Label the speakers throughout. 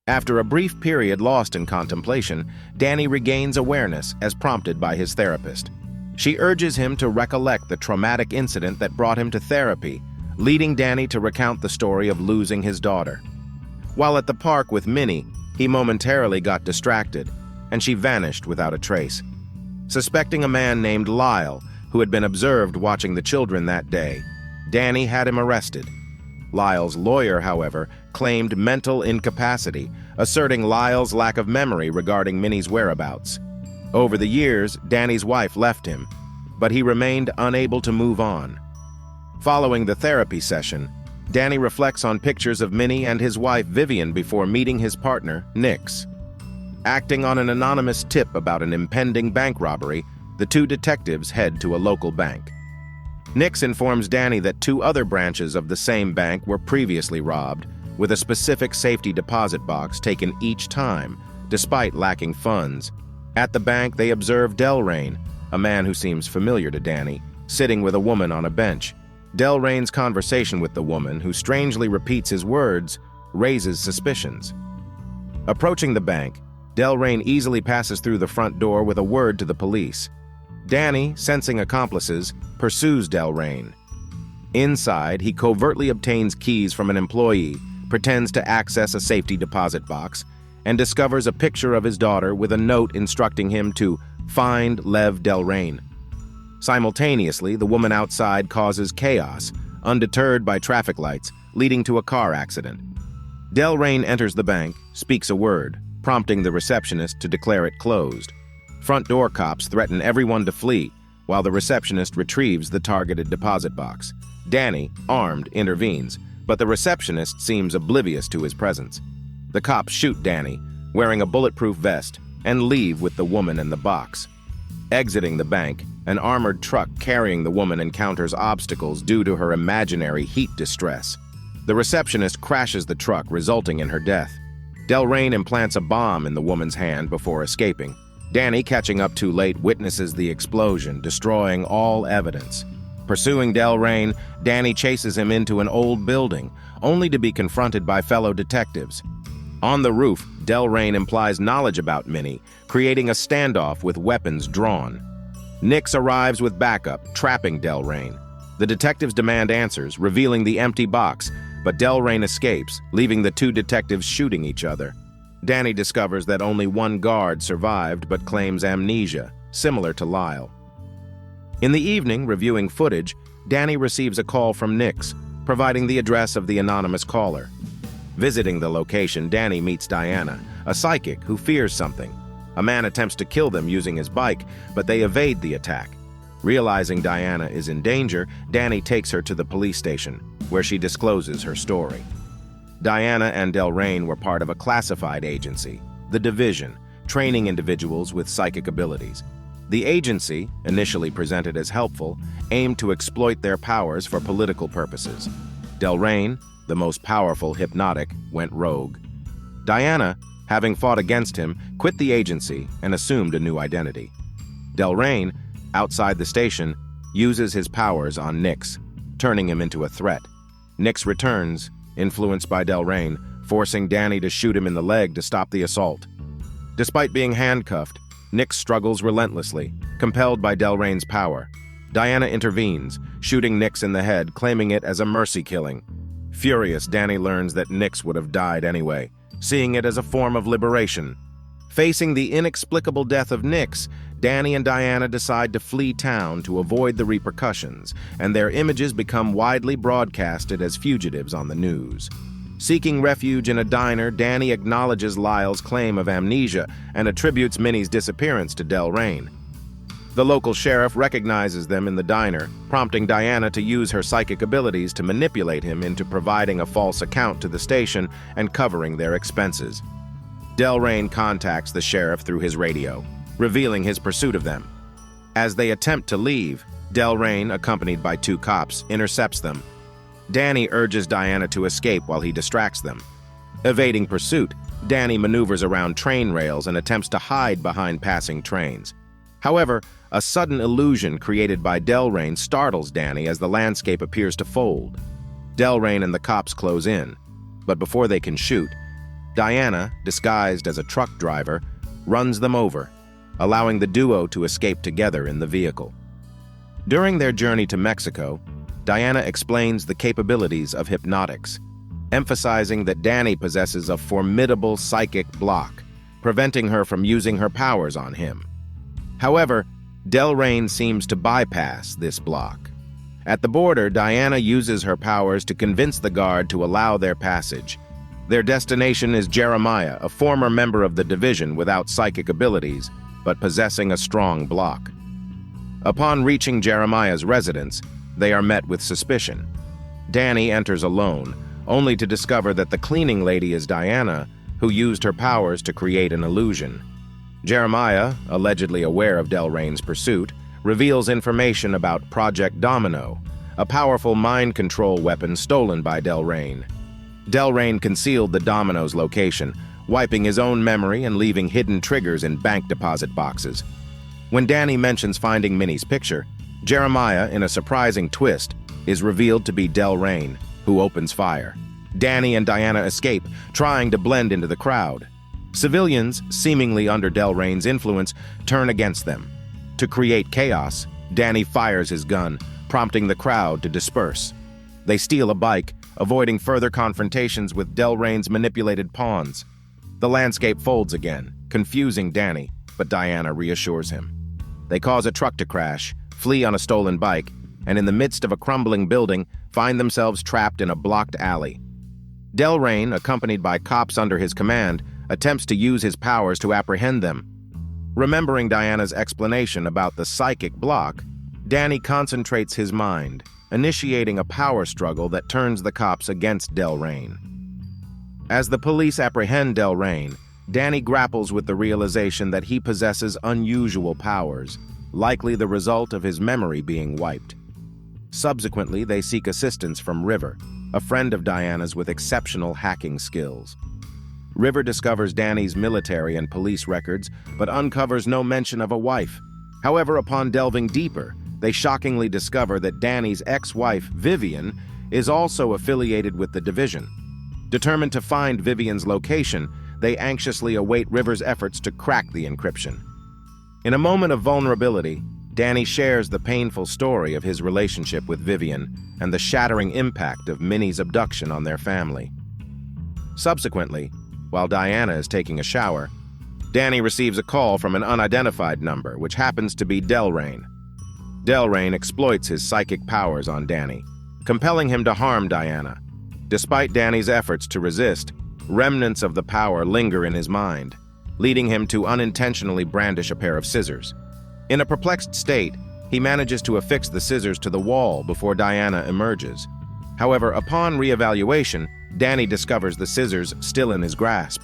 Speaker 1: After a brief period lost in contemplation, Danny regains awareness as prompted by his therapist. She urges him to recollect the traumatic incident that brought him to therapy, leading Danny to recount the story of losing his daughter. While at the park with Minnie, he momentarily got distracted, and she vanished without a trace. Suspecting a man named Lyle, who had been observed watching the children that day, Danny had him arrested. Lyle's lawyer, however, claimed mental incapacity, asserting Lyle's lack of memory regarding Minnie's whereabouts. Over the years, Danny's wife left him, but he remained unable to move on. Following the therapy session, Danny reflects on pictures of Minnie and his wife Vivian before meeting his partner, Nix. Acting on an anonymous tip about an impending bank robbery, the two detectives head to a local bank. Nix informs Danny that two other branches of the same bank were previously robbed, with a specific safety deposit box taken each time, despite lacking funds. At the bank, they observe Dellrayne, a man who seems familiar to Danny, sitting with a woman on a bench. Dellrayne's conversation with the woman, who strangely repeats his words, raises suspicions. Approaching the bank, Dellrayne easily passes through the front door with a word to the police. Danny, sensing accomplices, pursues Dellrayne. Inside, he covertly obtains keys from an employee, pretends to access a safety deposit box, and discovers a picture of his daughter with a note instructing him to find Lev Dellrayne. Simultaneously, the woman outside causes chaos, undeterred by traffic lights, leading to a car accident. Dellrayne enters the bank, speaks a word, prompting the receptionist to declare it closed. Front door cops threaten everyone to flee, while the receptionist retrieves the targeted deposit box. Danny, armed, intervenes, but the receptionist seems oblivious to his presence. The cops shoot Danny, wearing a bulletproof vest, and leave with the woman and the box. Exiting the bank, an armored truck carrying the woman encounters obstacles due to her imaginary heat distress. The receptionist crashes the truck, resulting in her death. Dellrayne implants a bomb in the woman's hand before escaping. Danny, catching up too late, witnesses the explosion, destroying all evidence. Pursuing Dellrayne, Danny chases him into an old building, only to be confronted by fellow detectives. On the roof, Dellrayne implies knowledge about Minnie, creating a standoff with weapons drawn. Nix arrives with backup, trapping Dellrayne. The detectives demand answers, revealing the empty box, but Dellrayne escapes, leaving the two detectives shooting each other. Danny discovers that only one guard survived but claims amnesia, similar to Lyle. In the evening, reviewing footage, Danny receives a call from Nix, providing the address of the anonymous caller. Visiting the location, Danny meets Diana, a psychic who fears something. A man attempts to kill them using his bike, but they evade the attack. Realizing Diana is in danger, Danny takes her to the police station, where she discloses her story. Diana and Dellrayne were part of a classified agency, the Division, training individuals with psychic abilities. The agency, initially presented as helpful, aimed to exploit their powers for political purposes. Dellrayne, the most powerful hypnotic, went rogue. Diana, having fought against him, quit the agency and assumed a new identity. Dellrayne, outside the station, uses his powers on Nix, turning him into a threat. Nix returns, influenced by Dellrayne, forcing Danny to shoot him in the leg to stop the assault. Despite being handcuffed, Nix struggles relentlessly, compelled by Dellrayne's power. Diana intervenes, shooting Nix in the head, claiming it as a mercy killing. Furious, Danny learns that Nix would have died anyway, seeing it as a form of liberation. Facing the inexplicable death of Nix, Danny and Diana decide to flee town to avoid the repercussions, and their images become widely broadcasted as fugitives on the news. Seeking refuge in a diner, Danny acknowledges Lyle's claim of amnesia and attributes Minnie's disappearance to Dellrayne. The local sheriff recognizes them in the diner, prompting Diana to use her psychic abilities to manipulate him into providing a false account to the station and covering their expenses. Dellrayne contacts the sheriff through his radio, revealing his pursuit of them. As they attempt to leave, Dellrayne, accompanied by two cops, intercepts them. Danny urges Diana to escape while he distracts them. Evading pursuit, Danny maneuvers around train rails and attempts to hide behind passing trains. However, a sudden illusion created by Dellrayne startles Danny as the landscape appears to fold. Dellrayne and the cops close in, but before they can shoot, Diana, disguised as a truck driver, runs them over, allowing the duo to escape together in the vehicle. During their journey to Mexico, Diana explains the capabilities of hypnotics, emphasizing that Danny possesses a formidable psychic block, preventing her from using her powers on him. However, Dellrayne seems to bypass this block. At the border, Diana uses her powers to convince the guard to allow their passage. Their destination is Jeremiah, a former member of the division without psychic abilities, but possessing a strong block. Upon reaching Jeremiah's residence, they are met with suspicion. Danny enters alone, only to discover that the cleaning lady is Diana, who used her powers to create an illusion. Jeremiah, allegedly aware of Dellrayne's pursuit, reveals information about Project Domino, a powerful mind control weapon stolen by Dellrayne. Dellrayne concealed the Domino's location, wiping his own memory and leaving hidden triggers in bank deposit boxes. When Danny mentions finding Minnie's picture, Jeremiah, in a surprising twist, is revealed to be Dellrayne, who opens fire. Danny and Diana escape, trying to blend into the crowd. Civilians, seemingly under Dellrayne's influence, turn against them. To create chaos, Danny fires his gun, prompting the crowd to disperse. They steal a bike, avoiding further confrontations with Dellrayne's manipulated pawns. The landscape folds again, confusing Danny, but Diana reassures him. They cause a truck to crash, flee on a stolen bike, and in the midst of a crumbling building, find themselves trapped in a blocked alley. Dellrayne, accompanied by cops under his command, attempts to use his powers to apprehend them. Remembering Diana's explanation about the psychic block, Danny concentrates his mind, initiating a power struggle that turns the cops against Dellrayne. As the police apprehend Dellrayne, Danny grapples with the realization that he possesses unusual powers, likely the result of his memory being wiped. Subsequently, they seek assistance from River, a friend of Diana's with exceptional hacking skills. River discovers Danny's military and police records, but uncovers no mention of a wife. However, upon delving deeper, they shockingly discover that Danny's ex-wife, Vivian, is also affiliated with the division. Determined to find Vivian's location, they anxiously await River's efforts to crack the encryption. In a moment of vulnerability, Danny shares the painful story of his relationship with Vivian and the shattering impact of Minnie's abduction on their family. Subsequently, while Diana is taking a shower, Danny receives a call from an unidentified number, which happens to be Dellrayne. Dellrayne exploits his psychic powers on Danny, compelling him to harm Diana. Despite Danny's efforts to resist, remnants of the power linger in his mind, leading him to unintentionally brandish a pair of scissors. In a perplexed state, he manages to affix the scissors to the wall before Diana emerges. However, upon reevaluation, Danny discovers the scissors still in his grasp.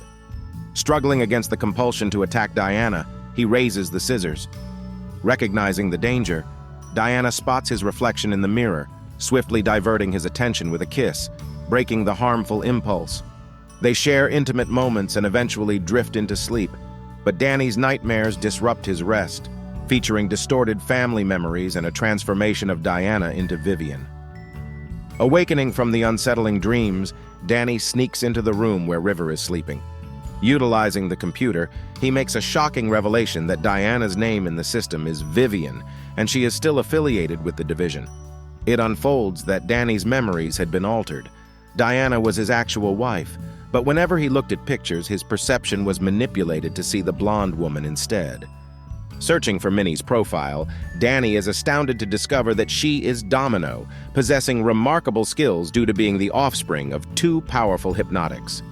Speaker 1: Struggling against the compulsion to attack Diana, he raises the scissors. Recognizing the danger, Diana spots his reflection in the mirror, swiftly diverting his attention with a kiss, breaking the harmful impulse. They share intimate moments and eventually drift into sleep, but Danny's nightmares disrupt his rest, featuring distorted family memories and a transformation of Diana into Vivian. Awakening from the unsettling dreams, Danny sneaks into the room where River is sleeping. Utilizing the computer, he makes a shocking revelation that Diana's name in the system is Vivian, and she is still affiliated with the division. It unfolds that Danny's memories had been altered. Diana was his actual wife, but whenever he looked at pictures, his perception was manipulated to see the blonde woman instead. Searching for Minnie's profile, Danny is astounded to discover that she is Domino, possessing remarkable skills due to being the offspring of two powerful hypnotics.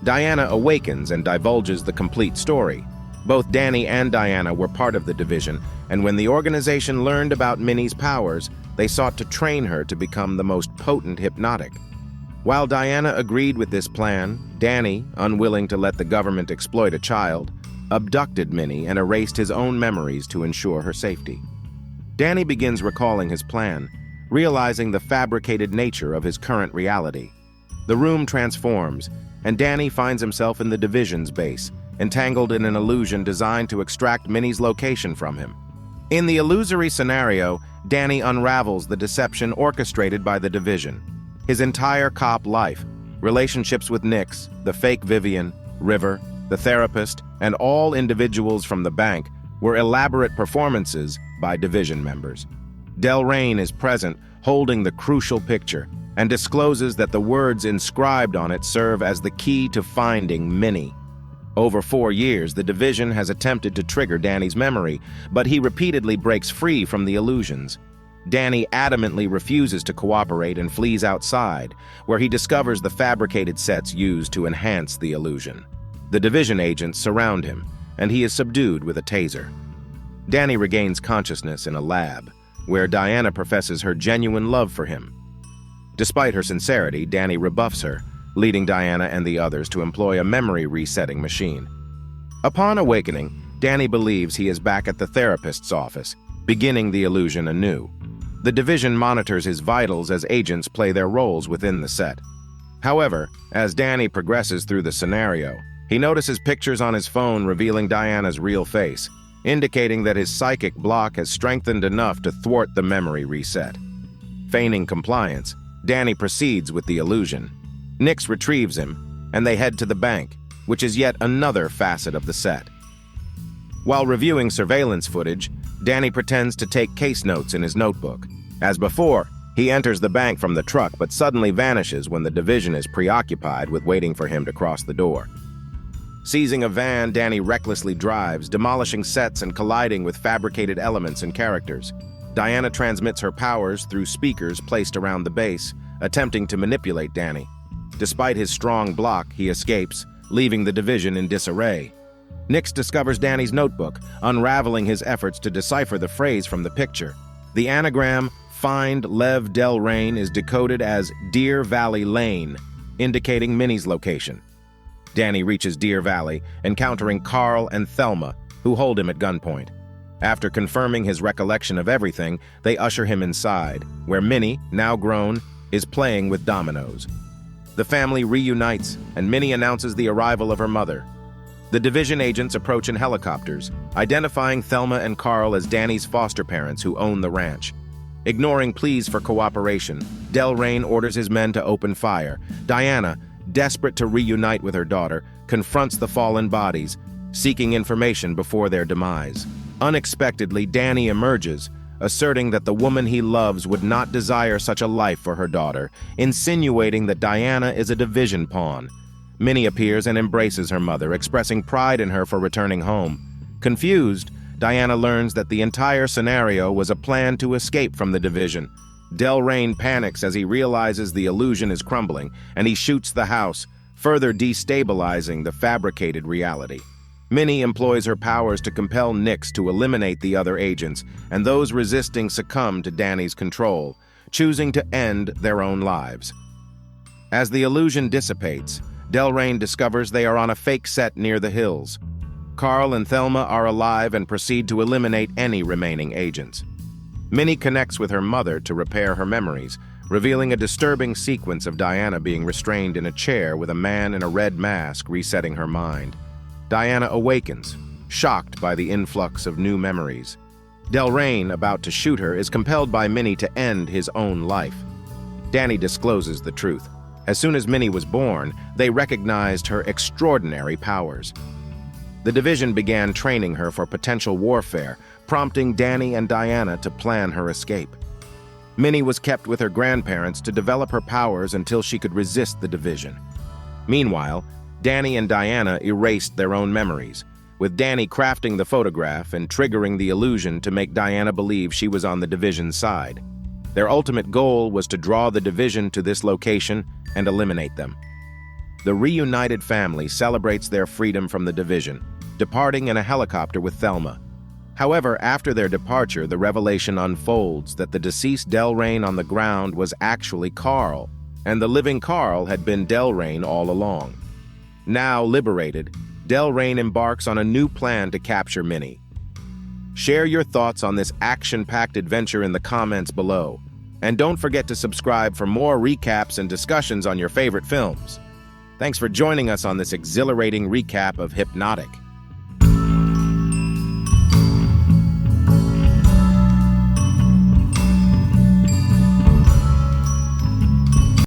Speaker 1: Diana awakens and divulges the complete story. Both Danny and Diana were part of the division, and when the organization learned about Minnie's powers, they sought to train her to become the most potent hypnotic. While Diana agreed with this plan, Danny, unwilling to let the government exploit a child, abducted Minnie and erased his own memories to ensure her safety. Danny begins recalling his plan, realizing the fabricated nature of his current reality. The room transforms, and Danny finds himself in the division's base, entangled in an illusion designed to extract Minnie's location from him. In the illusory scenario, Danny unravels the deception orchestrated by the division. His entire cop life, relationships with Nix, the fake Vivian, River, the therapist, and all individuals from the bank were elaborate performances by division members. Dellrayne is present, holding the crucial picture, and discloses that the words inscribed on it serve as the key to finding Minnie. Over 4 years, the division has attempted to trigger Danny's memory, but he repeatedly breaks free from the illusions. Danny adamantly refuses to cooperate and flees outside, where he discovers the fabricated sets used to enhance the illusion. The division agents surround him, and he is subdued with a taser. Danny regains consciousness in a lab, where Diana professes her genuine love for him. Despite her sincerity, Danny rebuffs her, leading Diana and the others to employ a memory resetting machine. Upon awakening, Danny believes he is back at the therapist's office, beginning the illusion anew. The division monitors his vitals as agents play their roles within the set. However, as Danny progresses through the scenario, he notices pictures on his phone revealing Diana's real face, indicating that his psychic block has strengthened enough to thwart the memory reset. Feigning compliance, Danny proceeds with the illusion. Nix retrieves him, and they head to the bank, which is yet another facet of the set. While reviewing surveillance footage, Danny pretends to take case notes in his notebook. As before, he enters the bank from the truck but suddenly vanishes when the division is preoccupied with waiting for him to cross the door. Seizing a van, Danny recklessly drives, demolishing sets and colliding with fabricated elements and characters. Diana transmits her powers through speakers placed around the base, attempting to manipulate Danny. Despite his strong block, he escapes, leaving the division in disarray. Nix discovers Danny's notebook, unraveling his efforts to decipher the phrase from the picture. The anagram, "Find Lev Dellrayne," is decoded as Deer Valley Lane, indicating Minnie's location. Danny reaches Deer Valley, encountering Carl and Thelma, who hold him at gunpoint. After confirming his recollection of everything, they usher him inside, where Minnie, now grown, is playing with dominoes. The family reunites, and Minnie announces the arrival of her mother. The division agents approach in helicopters, identifying Thelma and Carl as Danny's foster parents who own the ranch. Ignoring pleas for cooperation, Dellrayne orders his men to open fire. Diana, desperate to reunite with her daughter, confronts the fallen bodies, seeking information before their demise. Unexpectedly, Danny emerges, asserting that the woman he loves would not desire such a life for her daughter, insinuating that Diana is a division pawn. Minnie appears and embraces her mother, expressing pride in her for returning home. Confused, Diana learns that the entire scenario was a plan to escape from the division. Dellrayne panics as he realizes the illusion is crumbling, and he shoots the house, further destabilizing the fabricated reality. Minnie employs her powers to compel Nix to eliminate the other agents, and those resisting succumb to Danny's control, choosing to end their own lives. As the illusion dissipates, Dellrayne discovers they are on a fake set near the hills. Carl and Thelma are alive and proceed to eliminate any remaining agents. Minnie connects with her mother to repair her memories, revealing a disturbing sequence of Diana being restrained in a chair with a man in a red mask resetting her mind. Diana awakens, shocked by the influx of new memories. Dellrayne, about to shoot her, is compelled by Minnie to end his own life. Danny discloses the truth. As soon as Minnie was born, they recognized her extraordinary powers. The division began training her for potential warfare, prompting Danny and Diana to plan her escape. Minnie was kept with her grandparents to develop her powers until she could resist the division. Meanwhile, Danny and Diana erased their own memories, with Danny crafting the photograph and triggering the illusion to make Diana believe she was on the division's side. Their ultimate goal was to draw the division to this location and eliminate them. The reunited family celebrates their freedom from the division, departing in a helicopter with Thelma. However, after their departure, the revelation unfolds that the deceased Dellrayne on the ground was actually Carl, and the living Carl had been Dellrayne all along. Now liberated, Dellrayne embarks on a new plan to capture Minnie. Share your thoughts on this action-packed adventure in the comments below, and don't forget to subscribe for more recaps and discussions on your favorite films. Thanks for joining us on this exhilarating recap of Hypnotic.